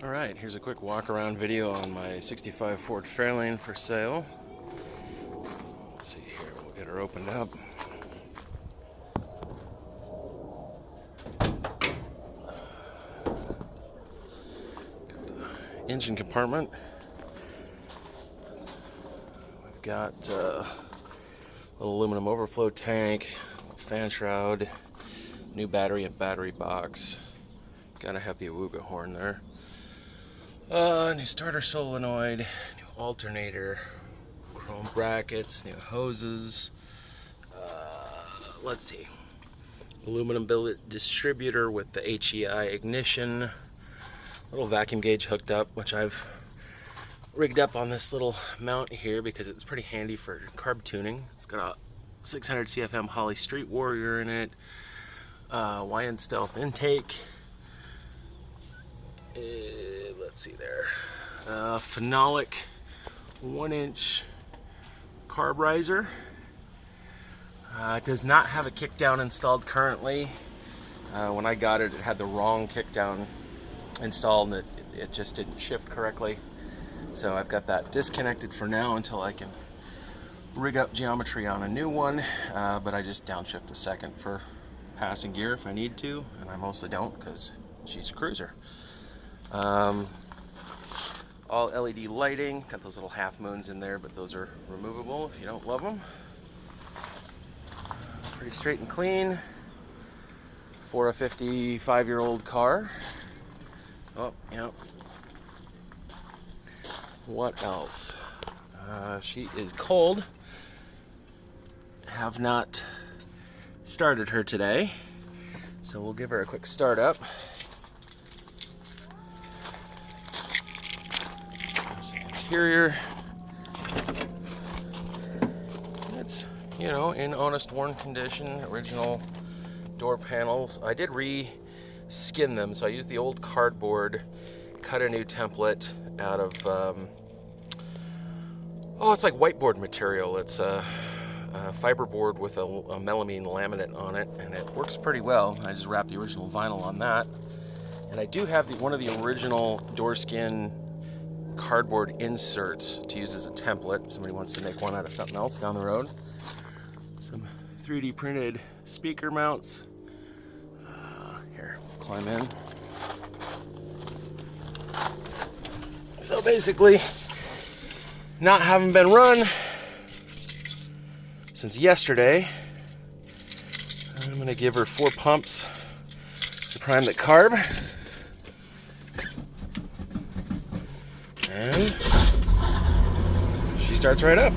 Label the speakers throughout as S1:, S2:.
S1: Alright, here's a quick walk around video on my 65 Ford Fairlane for sale. Let's see here, we'll get her opened up. Got the engine compartment. We've got a little aluminum overflow tank, fan shroud, new battery and battery box. Gotta have the awooga horn there. New starter solenoid, new alternator, chrome brackets, new hoses. Let's see. Aluminum billet distributor with the HEI ignition. Little vacuum gauge hooked up, which I've rigged up on this little mount here because it's pretty handy for carb tuning. It's got a 600 CFM Holley Street Warrior in it. YN Stealth intake. Let's see there. Phenolic 1-inch carb riser. It does not have a kickdown installed currently. When I got it, it had the wrong kickdown installed and it just didn't shift correctly. So I've got that disconnected for now until I can rig up geometry on a new one. But I just downshift a second for passing gear if I need to, and I mostly don't because she's a cruiser. All LED lighting, got those little half moons in there, but those are removable if you don't love them. Pretty straight and clean for a 55-year-old car. Oh, yeah. What else? She is cold. Have not started her today, so we'll give her a quick start up. Interior, it's, in honest worn condition. Original door panels. I did re-skin them, so I used the old cardboard, cut a new template out of it's like whiteboard material. It's a fiberboard with a melamine laminate on it, and it works pretty well. I just wrapped the original vinyl on that, and I do have one of the original door skin cardboard inserts to use as a template. If somebody wants to make one out of something else down the road. Some 3D printed speaker mounts. Here, climb in. So basically, not having been run since yesterday, I'm going to give her 4 pumps to prime the carb. And she starts right up.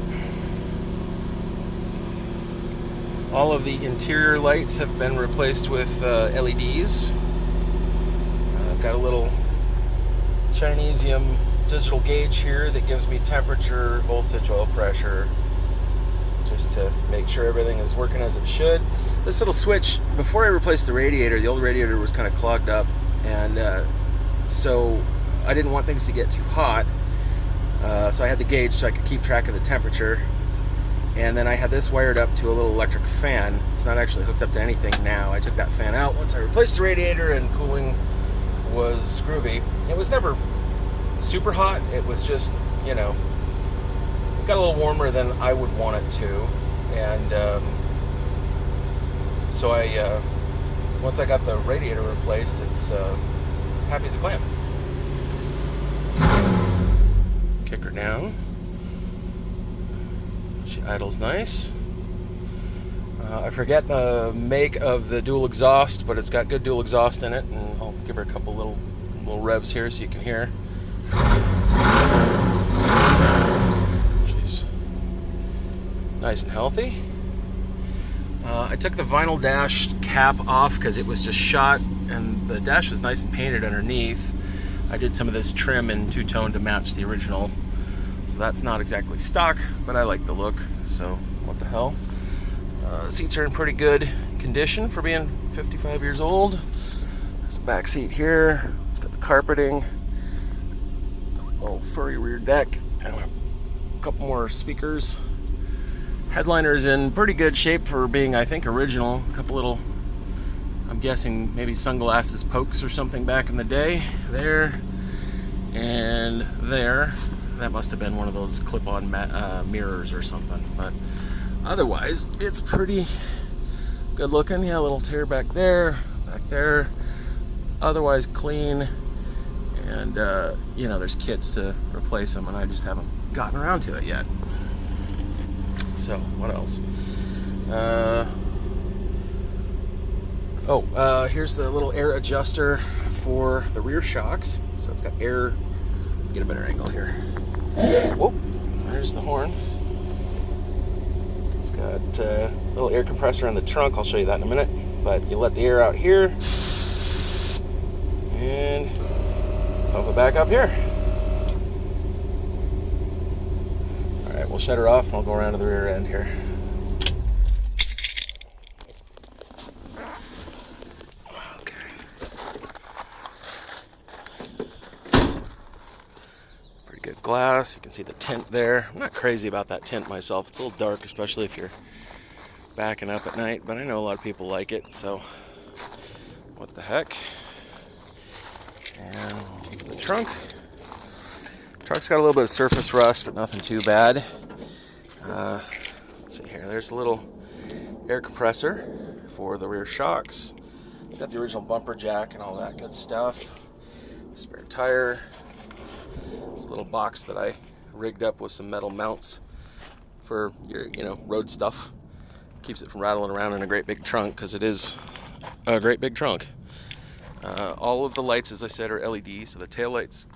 S1: All of the interior lights have been replaced with LEDs. I've got a little Chinesium digital gauge here that gives me temperature, voltage, oil pressure, just to make sure everything is working as it should. This little switch, before I replaced the radiator, the old radiator was kind of clogged up, and so I didn't want things to get too hot, so I had the gauge so I could keep track of the temperature. And then I had this wired up to a little electric fan. It's not actually hooked up to anything now. I took that fan out once I replaced the radiator, and cooling was groovy. It was never super hot. It was just, it got a little warmer than I would want it to. And so once I got the radiator replaced, it's happy as a clam. Kick her down. She idles nice. I forget the make of the dual exhaust, but it's got good dual exhaust in it, and I'll give her a couple little revs here so you can hear. She's nice and healthy. I took the vinyl dash cap off because it was just shot, and the dash was nice and painted underneath. I did some of this trim in two-tone to match the original, so that's not exactly stock, but I like the look, so what the hell. Seats are in pretty good condition for being 55 years old. There's a back seat here. It's got the carpeting, little furry rear deck, and a couple more speakers. Headliner's in pretty good shape for being, I think, original. A couple little, I'm guessing, maybe sunglasses pokes or something back in the day there. And there, that must have been one of those clip-on mirrors or something. But otherwise, it's pretty good looking. Yeah, a little tear back there. Otherwise clean. And, you know, there's kits to replace them, and I just haven't gotten around to it yet. So, what else? Here's the little air adjuster for the rear shocks. So it's got air. Get a better angle here. Whoop, there's the horn. It's got a little air compressor in the trunk. I'll show you that in a minute. But you let the air out here and pump it back up here. All right, we'll shut her off and I'll go around to the rear end here. Good glass. You can see the tint there. I'm not crazy about that tint myself. It's a little dark, especially if you're backing up at night, but I know a lot of people like it, so what the heck. And the trunk. Trunk's got a little bit of surface rust, but nothing too bad. Let's see here. There's a little air compressor for the rear shocks. It's got the original bumper jack and all that good stuff. Spare tire. It's a little box that I rigged up with some metal mounts for your, road stuff. Keeps it from rattling around in a great big trunk, because it is a great big trunk. All of the lights, as I said, are LED. So the tail lights,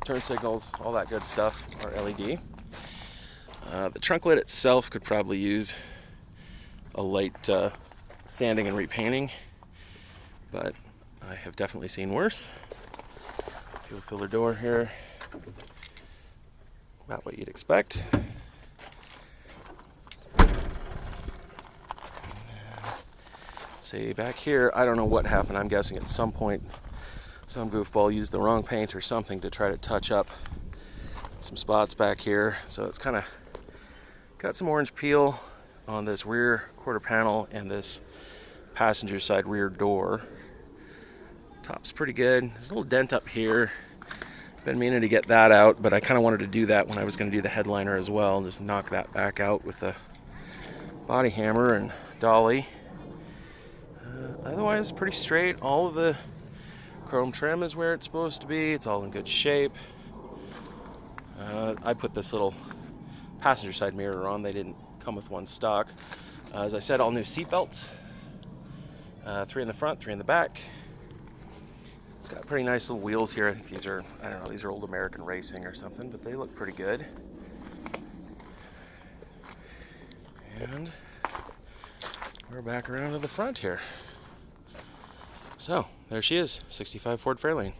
S1: turn signals, all that good stuff are LED. The trunk lid itself could probably use a light sanding and repainting, but I have definitely seen worse. Fuel filler door here. About what you'd expect. See, back here, I don't know what happened. I'm guessing at some point some goofball used the wrong paint or something to try to touch up some spots back here. So it's kind of got some orange peel on this rear quarter panel and this passenger side rear door. Top's pretty good. There's a little dent up here. Been meaning to get that out, but I kind of wanted to do that when I was going to do the headliner as well. Just knock that back out with the body hammer and dolly. Otherwise, pretty straight. All of the chrome trim is where it's supposed to be. It's all in good shape. I put this little passenger side mirror on. They didn't come with one stock. As I said, all new seat belts. 3 in the front, 3 in the back. It's got pretty nice little wheels here. I think these are, I don't know, these are old American Racing or something, but they look pretty good. And we're back around to the front here. So, there she is, 65 Ford Fairlane.